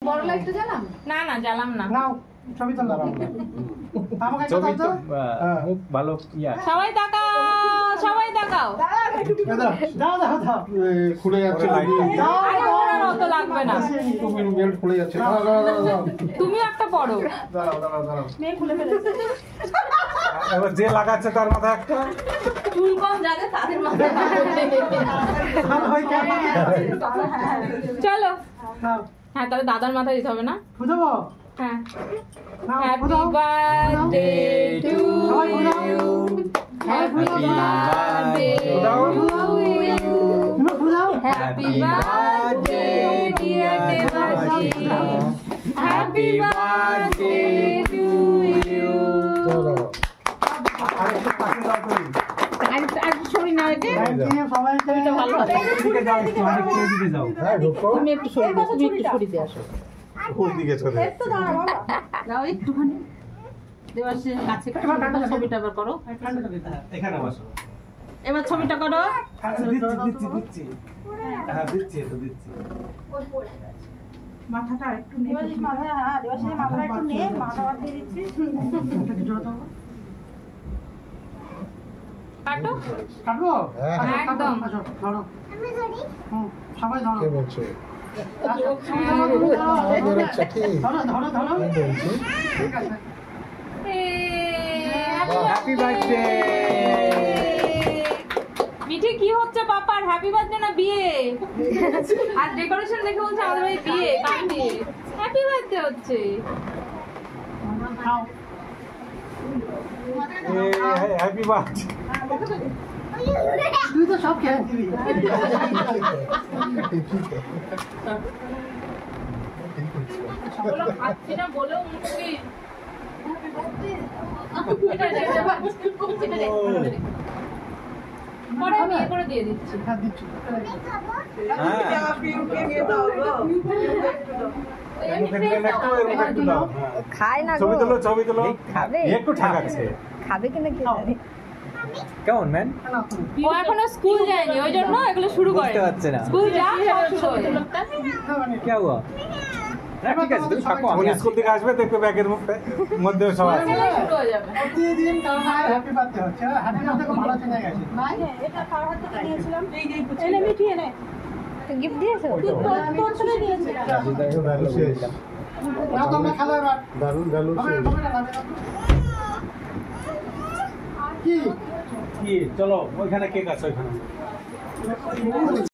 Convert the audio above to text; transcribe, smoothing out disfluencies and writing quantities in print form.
বড় লাইটটা জ্বালাম? না না জ্বালাম না। নাও ছবি তো দাও আমাকে একটা ছবি দাও তো খুব ভালো ইয়া। সবাই তাকাও, সবাই তাকাও। দাও দাও দাও খুলে যাচ্ছে দাও আরে ওনার অত লাগবে না, তুমি বেল্ট খুলে যাচ্ছে দাঁড়াও দাঁড়াও দাঁড়াও তুমি একটা পড়ো। দাঁড়াও দাঁড়াও দাঁড়াও মেয়ে খুলে ফেলেছে। এবার যে লাগাচ্ছে তার মাথায় একটা চুল কম যাদের তাদের মাথায় চলো নাও হ্যাঁ, তাহলে দাদার মাথায় দিতে হবে না? বুঝাবো হ্যাঁ। নাও হ্যাপি বুঝাও বার্থডে টু সবাই বুঝাও ইউ, হ্যাপি বার্থডে বুঝাও। টু ইউ, তুমি বুঝাও happy birthday dear Debashi, happy birthday to you. চলো আরেকটু পাশে যাও তুমি। আর সরি না এটা থ্যাংক ইউ সবাইকে ভালো হবে। এদিকে যাও একটু, আরেকটু এদিকে যাও। হ্যাঁ ঢুকো তুমি একটু সরে দাও, তুমি একটু সরে দিয়ে আসো। ওইদিকে চলে যাও। একটু দাঁড়া বাবা। দাও একটুখানি দেবাশীর কাছে ছবিটা এবার করো। এখানে বসো। এবার ছবিটা করো। দিচ্ছি হ্যাঁ দিচ্ছি মাথাটা একটু দেবাশিস মাথা, হ্যাঁ দেবাশিসের মাথাটা একটু নে, মাথা বাদ দিয়ে দিচ্ছি। কাটো। কাটবো হ্যাঁ, আসো, হ্যাঁ, কাটো, একদম। আসো, ধরো সবাই ধরো কে বলছো আসো, আমাদের আচ্ছা ঠিক ধরো ধরো ধরো আমি বলছি ঠিক আছে হ্যাপি বার্থডে। মিঠি কি হচ্ছে পাপার? হ্যাপি বার্থডে না বিয়ে? আর ডেকোরেশন দেখে বলছে আমাদের বাড়ি বিয়ে, কার বিয়ে? হ্যাপি বার্থডে হচ্ছে। খাও হ্যাপি বার্থডে। তুই তো সব খেয়ে দিবি বলো খাচ্ছি না বলেও মুশকিল। পরে আমি ইয়ে করে দিয়ে দিচ্ছি। হ্যাঁ দিচ্ছি হ্যাঁ এর মুখে দিলেন একটু, এর মুখে একটু দাও। হ্যাঁ। খায় না ছবি গো তুলো ছবি তুলো। খাবে একটু ঠেকাচ্ছে। খাবে কিনা কি জানি কেমন ম্যান? ও এখনো স্কুল যায়নি, ওই জন্য এগুলো শুরু করে। বুঝতে পারছে না। স্কুল যা সব শুরু হয়। क्या हुआ? না ঠিক আছে তুমি থাকো, আমি স্কুল থেকে আসবে দেখবে ব্যাগের মধ্যে সব আছে। এগুলো শুরু হয়ে যাবে। প্রতিদিন কারণ হ্যাপি বার্থডে হচ্ছে হ্যাপি বার্থডে খুব ভালো চিনে গেছে এটা কার হাত থেকে নিয়েছিলাম? এনে মিঠি এনে। গিফট দিয়েছো তোর থেকে নিয়েছি। ভ্যালু শেষ নাও তোমরা খেলো এবার দারুণ ভ্যালু হবে, শেষ হবে না, হবে না। কি কি চলো ওইখানে কেক আছে ওইখানে।